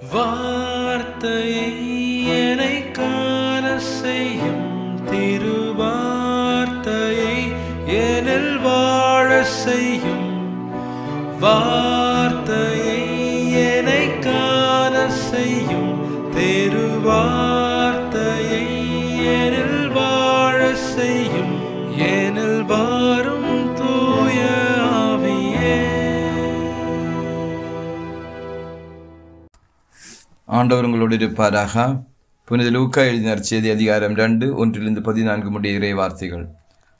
வார்த்தையை என்னை காண செய்யும் திருவார்த்தையை என்னில் வாழ செய்யும் வார்த்தையை என்னை காண செய்யும் திருவார்த்தையை என்னில் வாழ செய்யும் என்னில் வாரும் தூய ஆவியே. ஆண்டவர் உங்களோடு இருப்பாராக. புனித லூக்கா எழுதின நற்செய்தி அதிகாரம் 2:1-14 முடிய இறை வார்த்தைகள்.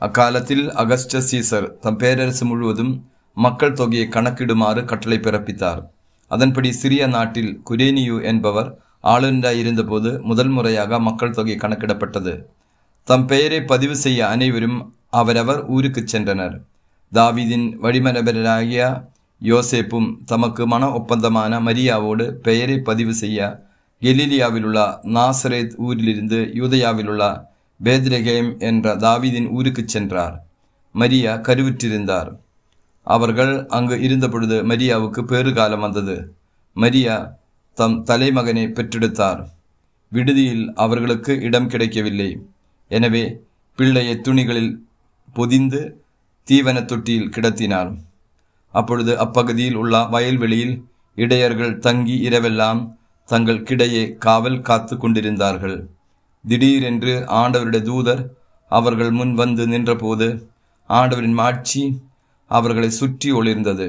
அக்காலத்தில் அகஸ்டஸ் சீசர் தம் பேரரசு முழுவதும் மக்கள் தொகையை கணக்கிடுமாறு கட்டளை பிறப்பித்தார். அதன்படி சிறிய நாட்டில் குரேனியு என்பவர் ஆளுநராயிருந்தபோது முதல் முறையாக மக்கள் தொகை கணக்கிடப்பட்டது. தம் பெயரை பதிவு செய்ய அனைவரும் அவரவர் ஊருக்கு சென்றனர். தாவீதின் வழிமரபராகிய யோசேப்பும் தமக்கு மன ஒப்பந்தமான மரியாவோடு பெயரை பதிவு செய்ய கலிலியாவில் உள்ள நாசரேத் ஊரிலிருந்து யூதேயாவில் உள்ள பெத்லகேம் என்ற தாவீதின் ஊருக்கு சென்றார். மரியா கருவுற்றிருந்தார். அவர்கள் அங்கு இருந்தபொழுது மரியாவுக்கு பேறுகாலம் வந்தது. மரியா தம் தலைமகனை பெற்றெடுத்தார். விடுதியில் அவர்களுக்கு இடம் கிடைக்கவில்லை. எனவே பிள்ளையை துணிகளில் பொதிந்து தீவன தொட்டியில் கிடத்தினார். அப்பொழுது அப்பகுதியில் உள்ள வயல்வெளியில் இடையர்கள் தங்கி இரவெல்லாம் தங்கள் கிடையை காவல் காத்து கொண்டிருந்தார்கள். திடீரென்று ஆண்டவருடைய தூதர் அவர்கள் முன் வந்து நின்றபோது ஆண்டவரின் மாட்சி அவர்களை சுற்றி ஒளிர்ந்தது.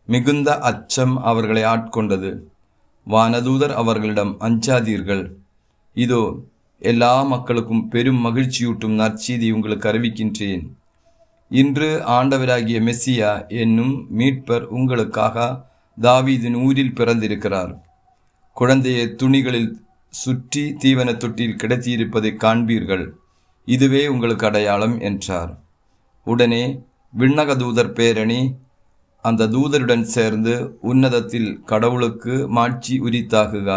மிகுந்த அச்சம் அவர்களை ஆட்கொண்டது. வானதூதர் அவர்களிடம், அஞ்சாதீர்கள், இதோ எல்லா மக்களுக்கும் பெரும் மகிழ்ச்சியூட்டும் நற்செய்தி உங்களுக்கு அறிவிக்கின்றேன். இன்று ஆண்டவராகிய மெஸ்ஸியா என்னும் மீட்பர் உங்களுக்காக தாவீதின் ஊரில் பிறந்திருக்கிறார். குழந்தையை துணிகளில் சுற்றி தீவன தொட்டியில் கிடத்தியிருப்பதை காண்பீர்கள். இதுவே உங்களுக்கு அடையாளம் என்றார். உடனே விண்ணக தூதர் பேரணி அந்த தூதருடன் சேர்ந்து உன்னதத்தில் கடவுளுக்கு மாட்சி உரித்தாகுக,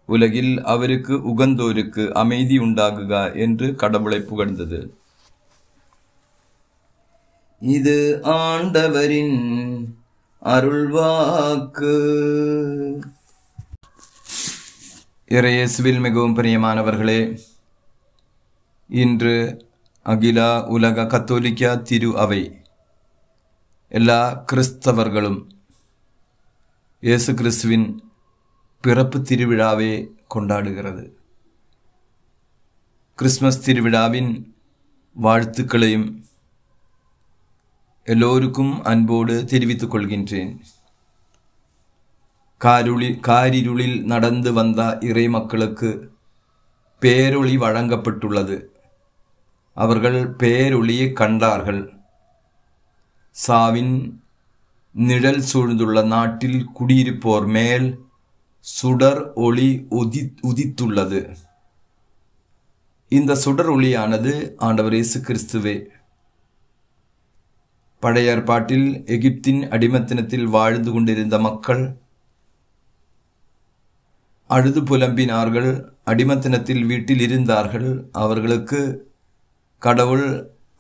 உலகில் அவருக்கு உகந்தோருக்கு அமைதி உண்டாகுக என்று கடவுளை புகழ்ந்தது. இது ஆண்டவரின் அருள்வாக்கு. இறையேசுவில் மிகவும் பிரியமானவர்களே, இன்று அகில உலக கத்தோலிக்க திரு அவை எல்லா கிறிஸ்தவர்களும் இயேசு கிறிஸ்துவின் பிறப்பு திருவிழாவை கொண்டாடுகிறது. கிறிஸ்மஸ் திருவிழாவின் வாழ்த்துக்களையும் எல்லோருக்கும் அன்போடு தெரிவித்துக் கொள்கின்றேன். காரிருளில் நடந்து வந்த இறை மக்களுக்கு பேரொளி வழங்கப்பட்டுள்ளது. அவர்கள் பேரொளியை கண்டார்கள். சாவின் நிழல் சூழ்ந்துள்ள நாட்டில் குடியிருப்போர் மேல் சுடர் ஒளி உதித்துள்ளது. இந்த சுடர் ஒளியானது ஆண்டவர் இயேசு கிறிஸ்துவே. பழைய ஏற்பாட்டில் எகிப்தின் அடிமைத்தனத்தில் வாழ்ந்து கொண்டிருந்த மக்கள் அழுது புலம்பினார்கள். அடிமைத்தனத்தில் வீட்டில் இருந்தார்கள். அவர்களுக்கு கடவுள்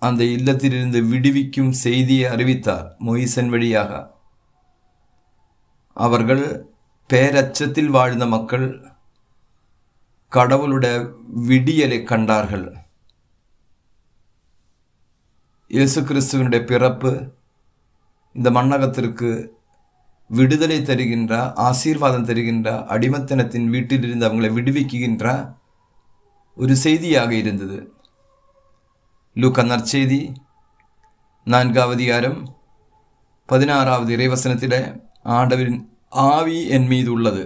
அந்த இல்லத்திலிருந்து விடுவிக்கும் செய்தியை அறிவித்தார் மோயிசன் வழியாக. அவர்கள் பேரச்சத்தில் வாழ்ந்த மக்கள் கடவுளுடைய விடியலை கண்டார்கள். இயேசு கிறிஸ்துவனுடைய பிறப்பு இந்த மண்ணகத்திற்கு விடுதலை தருகின்ற, ஆசீர்வாதம் தருகின்ற, அடிமைத்தனத்தின் வீட்டிலிருந்து அவங்களை விடுவிக்கின்ற ஒரு செய்தியாக இருந்தது. லூக்கா நற்செய்தி 4 அதிகாரம் 16 இறைவசனத்திலே ஆண்டவரின் ஆவி என் மீது உள்ளது,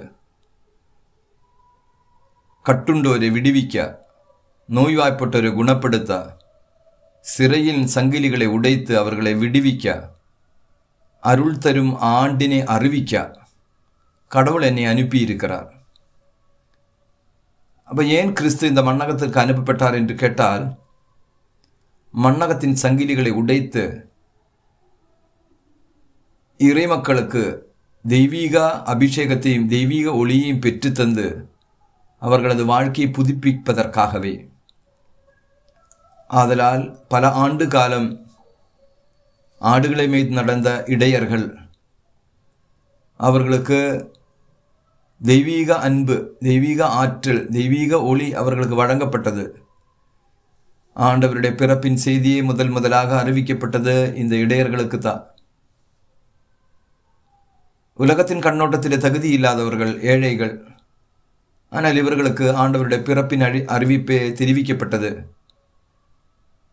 கட்டுண்டோரை விடுவிக்க, நோய்வாய்ப்பட்டோரை குணப்படுத்த, சிறையின் சங்கிலிகளை உடைத்து அவர்களை விடுவிக்க, அருள் தரும் ஆண்டினை அறிவிக்க கடவுள் என்னை அனுப்பியிருக்கிறார். அப்ப ஏன் கிறிஸ்து இந்த மண்ணகத்திற்கு அனுப்பப்பட்டார் என்று கேட்டால், மண்ணகத்தின் சங்கிலிகளை உடைத்து இறை மக்களுக்கு தெய்வீக அபிஷேகத்தையும் தெய்வீக ஒளியையும் பெற்றுத்தந்து அவர்களது வாழ்க்கையை புதுப்பிப்பதற்காகவே. ஆதலால் பல ஆண்டு காலம் ஆடுகளை மேய்த்து நடந்த இடையர்கள் அவர்களுக்கு தெய்வீக அன்பு, தெய்வீக ஆற்றல், தெய்வீக ஒளி அவர்களுக்கு வழங்கப்பட்டது. ஆண்டவருடைய பிறப்பின் செய்தியை முதலாக அறிவிக்கப்பட்டது இந்த இடையர்களுக்கு தான். உலகத்தின் கண்ணோட்டத்திலே தகுதி இல்லாதவர்கள், ஏழைகள். ஆனால் இவர்களுக்கு ஆண்டவருடைய பிறப்பின் அறிவிப்பே தெரிவிக்கப்பட்டது.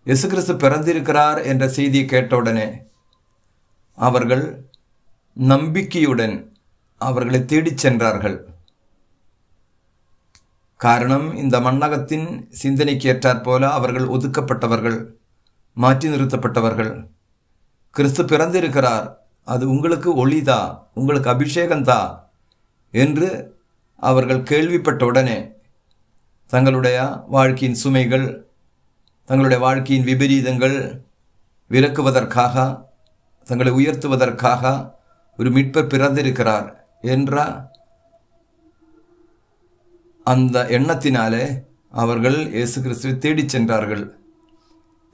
இயேசு கிறிஸ்து பிறந்திருக்கிறார் என்ற செய்தியை கேட்டவுடனே அவர்கள் நம்பிக்கையுடன் அவர்களை தேடிச் சென்றார்கள். காரணம், இந்த மண்ணகத்தின் சிந்தனைக்கு ஏற்றாற் போல அவர்கள் ஒதுக்கப்பட்டவர்கள், மாற்றி நிறுத்தப்பட்டவர்கள். கிறிஸ்து பிறந்திருக்கிறார், அது உங்களுக்கு ஒளிதா, உங்களுக்கு அபிஷேகந்தா என்று அவர்கள் கேள்விப்பட்ட உடனே தங்களுடைய வாழ்க்கையின் சுமைகள், தங்களுடைய வாழ்க்கையின் விபரீதங்கள் விலக்குவதற்காக, தங்களை உயர்த்துவதற்காக ஒரு மீட்பர் பிறந்திருக்கிறார் என்ற அந்த எண்ணத்தினாலே அவர்கள் இயேசு கிறிஸ்துவை தேடிச் சென்றார்கள்.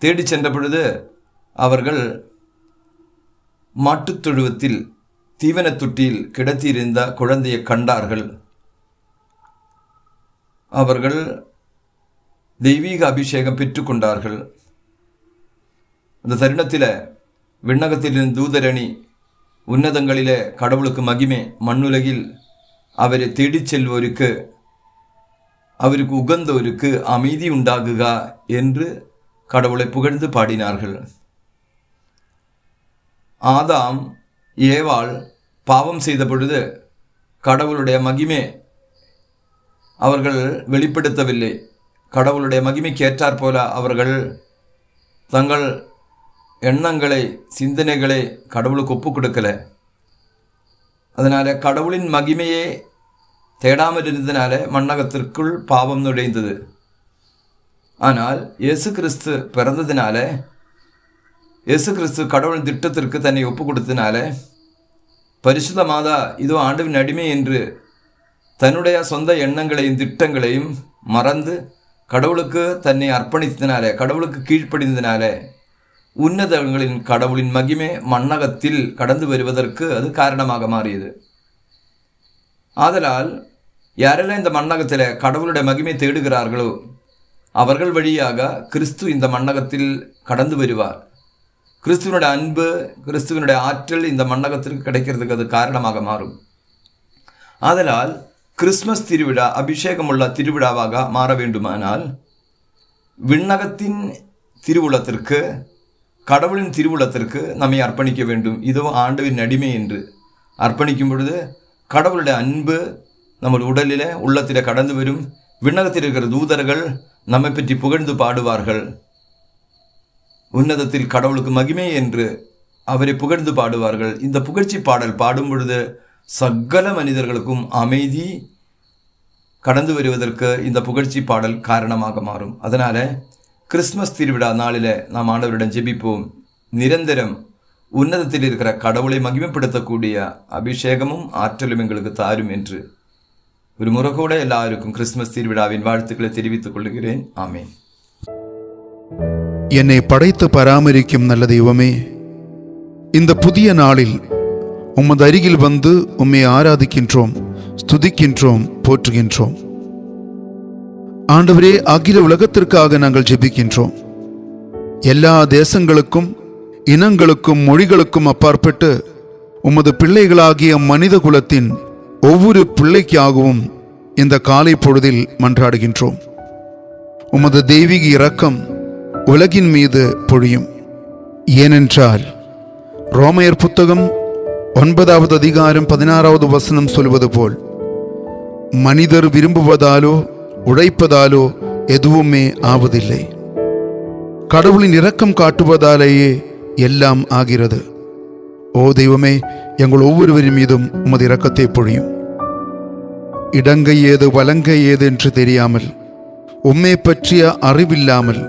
தேடிச் சென்ற பொழுது அவர்கள் மாட்டுத் தொழுவத்தில் தீவனத் தொட்டியில் கிடத்தியிருந்த குழந்தையை கண்டார்கள். அவர்கள் தெய்வீக அபிஷேகம் பெற்றுக்கொண்டார்கள். அந்த தருணத்தில் விண்ணகத்திலிருந்து தூதரணி, உன்னதங்களிலே கடவுளுக்கு மகிமை, மண்ணுலகில் அவரை தேடிச் செல்வோருக்கு, அவருக்கு உகந்தோருக்கு அமைதி உண்டாகுக என்று கடவுளை புகழ்ந்து பாடினார்கள். ஆதாம் ஏவாள் பாவம் செய்த பொழுது கடவுளுடைய மகிமை அவர்கள் வெளிப்படுத்தவில்லை. கடவுளுடைய மகிமைக்கு ஏற்றாற் போல அவர்கள் தங்கள் எண்ணங்களை, சிந்தனைகளை கடவுளுக்கு ஒப்பு கொடுக்கல. அதனால கடவுளின் மகிமையே தேடாமல் இருந்ததுனால மண்ணகத்திற்குள் பாவம் நுழைந்தது. ஆனால் இயேசு கிறிஸ்து பிறந்ததினால, இயேசு கிறிஸ்து கடவுளின் திட்டத்திற்கு தன்னை ஒப்பு கொடுத்ததினால, பரிசுத்த மாதா இதோ ஆண்டவின் அடிமை என்று தன்னுடைய சொந்த எண்ணங்களையும் திட்டங்களையும் மறந்து கடவுளுக்கு தன்னை அர்ப்பணித்ததினால, கடவுளுக்கு கீழ்ப்படிந்ததினால உன்னதங்களின் கடவுளின் மகிமை மண்ணகத்தில் கடந்து வருவதற்கு அது காரணமாக மாறியது. ஆதலால் யாரெல்லாம் இந்த மண்ணகத்தில் கடவுளுடைய மகிமை தேடுகிறார்களோ அவர்கள் வழியாக கிறிஸ்து இந்த மண்ணகத்தில் கடந்து வருவார். கிறிஸ்துவனுடைய அன்பு, கிறிஸ்துவனுடைய ஆற்றல் இந்த மண்ணகத்திற்கு கிடைக்கிறதுக்கு அது காரணமாக மாறும். ஆதலால் கிறிஸ்மஸ் திருவிழா அபிஷேகமுள்ள திருவிழாவாக மாற வேண்டுமானால் விண்ணகத்தின் திருவுளத்திற்கு, கடவுளின் திருவுளத்திற்கு நம்மை அர்ப்பணிக்க வேண்டும். இதோ ஆண்டவின் அடிமை என்று அர்ப்பணிக்கும் பொழுது கடவுளுடைய அன்பு நம்ம உடலில், உள்ளத்தில் கடந்து வரும். விண்ணகத்தில் இருக்கிற தூதர்கள் நம்மை பற்றி புகழ்ந்து பாடுவார்கள். உன்னதத்தில் கடவுளுக்கு மகிமை என்று அவரை புகழ்ந்து பாடுவார்கள். இந்த புகழ்ச்சி பாடல் பாடும் பொழுது சகல மனிதர்களுக்கும் அமைதி கடந்து வருவதற்கு இந்த புகழ்ச்சி பாடல் காரணமாக மாறும். அதனால கிறிஸ்மஸ் திருவிழா நாளில் நாம் ஆண்டவரிடம் ஜெபிப்போம். நிரந்தரம் உன்னதத்தில் இருக்கிற கடவுளை மகிமைப்படுத்தக்கூடிய அபிஷேகமும் ஆற்றலும் எங்களுக்கு தாரும் என்று ஒரு முறை கூட எல்லாருக்கும் கிறிஸ்துமஸ் திருவிழாவின் வாழ்த்துக்களை தெரிவித்துக் கொள்கிறேன். ஆமேன். என்னை படைத்து பராமரிக்கும் நல்ல தெய்வமே, இந்த புதிய நாளில் உமது அருகில் வந்து உம்மை ஆராதிக்கின்றோம், ஸ்துதிக்கின்றோம், போற்றுகின்றோம். ஆண்டவரே, அகில உலகத்திற்காக நாங்கள் ஜெபிக்கின்றோம். எல்லா தேசங்களுக்கும், இனங்களுக்கும், மொழிகளுக்கும் அப்பாற்பட்டு உமது பிள்ளைகளாகிய மனித குலத்தின் ஒவ்வொரு பிள்ளைக்காகவும் இந்த காலை பொழுதில் மன்றாடுகின்றோம். உமது தெய்வீக இரக்கம் உலகின் மீது பொழியும். ஏனென்றால் ரோமையர் புத்தகம் 9வது அதிகாரம் 16வது வசனம் சொல்வது போல், மனிதர் விரும்புவதாலோ உழைப்பதாலோ எதுவுமே ஆவதில்லை, கடவுளின் இரக்கம் காட்டுவதாலேயே எல்லாம் ஆகிறது. ஓ தெய்வமே, எங்கள் ஒவ்வொருவரின் மீதும் உமது இரக்கத்தை பொழியும். இடங்கை ஏது வலங்கை ஏது என்று தெரியாமல், உம்மை பற்றிய அறிவில்லாமல்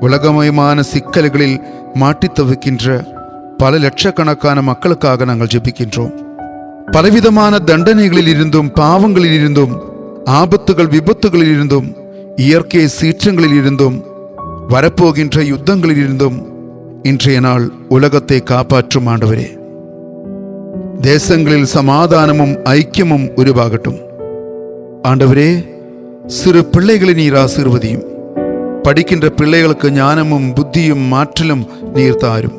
உலகமயமான சிக்கல்களில் மாட்டித் தவிக்கின்ற பல லட்சக்கணக்கான மக்களுக்காக நாங்கள் ஜெபிக்கின்றோம். பலவிதமான தண்டனைகளில் இருந்தும், பாவங்களில் இருந்தும், ஆபத்துகள் விபத்துகளில் இருந்தும், இயற்கை சீற்றங்களில் இருந்தும், வரப்போகின்ற யுத்தங்களில் இருந்தும் இன்றைய நாள் உலகத்தை காப்பாற்றும் ஆண்டவரே. தேசங்களில் சமாதானமும் ஐக்கியமும் உருவாகட்டும். ஆண்டவரே, சிறு பிள்ளைகளை நீர் ஆசீர்வதியும். படிக்கின்ற பிள்ளைகளுக்கு ஞானமும் புத்தியும் ஆற்றலும் நீர் தாரும்.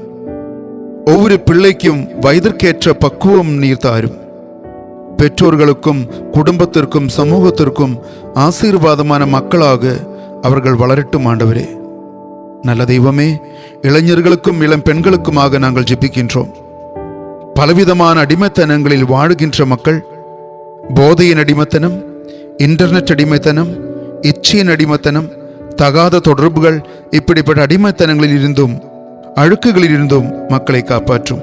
ஒவ்வொரு பிள்ளைக்கும் வயதிற்கேற்ற பக்குவம் நீர் தாரும். பெற்றோர்களுக்கும் குடும்பத்திற்கும் சமூகத்திற்கும் ஆசீர்வாதமான மக்களாக அவர்கள் வளரட்டும். ஆண்டவரே, நல்ல தெய்வமே, இளைஞர்களுக்கும் இளம் பெண்களுக்குமாக நாங்கள் ஜெபிக்கின்றோம். பலவிதமான அடிமைத்தனங்களில் வாழுகின்ற மக்கள், போதையின் அடிமைத்தனம், இன்டர்நெட் அடிமைத்தனம், இச்சையின் அடிமைத்தனம், தகாத தொடர்புகள், இப்படிப்பட்ட அடிமைத்தனங்களில் இருந்தும் அழுக்குகளில் இருந்தும் மக்களை காப்பாற்றும்.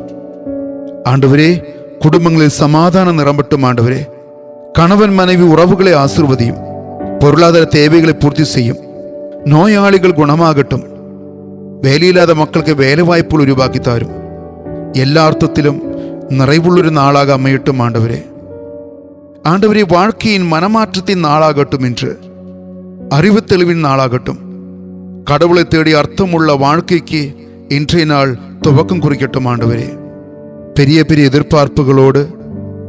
ஆண்டவரே, குடும்பங்களில் சமாதானம் நிரம்பட்டும். ஆண்டவரே, கணவன் மனைவி உறவுகளை ஆசீர்வதியும். பொருளாதார தேவைகளை பூர்த்தி செய்யும். நோயாளிகள் குணமாகட்டும். வேலையில்லாத மக்களுக்கு வேலை வாய்ப்புகள் உருவாக்கி தாரும். எல்லா அர்த்தத்திலும் நிறைவுள்ளொரு நாளாக அமையட்டும். ஆண்டவரே, ஆண்டவரே, வாழ்க்கையின் மனமாற்றத்தின் நாளாகட்டும். என்று அறிவு தெளிவின் நாளாகட்டும். கடவுளை தேடி அர்த்தமுள்ள வாழ்க்கைக்கு இன்றைய நாள் துவக்கம் குறிக்கட்டும். ஆண்டவரே, பெரிய பெரிய எதிர்பார்ப்புகளோடு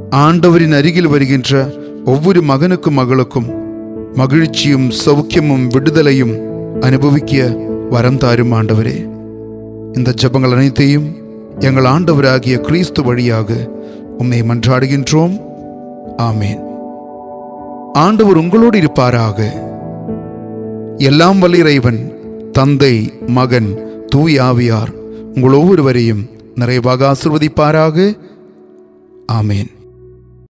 ஆண்டவரின் அருகில் வருகின்ற ஒவ்வொரு மகனுக்கும் மகளுக்கும் மகிழ்ச்சியும் சௌக்கியமும் விடுதலையும் அனுபவிக்க வரம் தாரும். ஆண்டவரே, இந்த ஜெபங்கள் அனைத்தையும் எங்கள் ஆண்டவராகிய கிறிஸ்து வழியாக உம்மை மன்றாடுகின்றோம். ஆமேன். ஆண்டவர் உங்களோடு இருப்பாராக. எல்லாம் வல்ல இறைவன், தந்தை, மகன், தூய ஆவியார் உங்கள் ஒவ்வொருவரையும் நிறைவாக ஆசீர்வதிப்பாராக. ஆமேன்.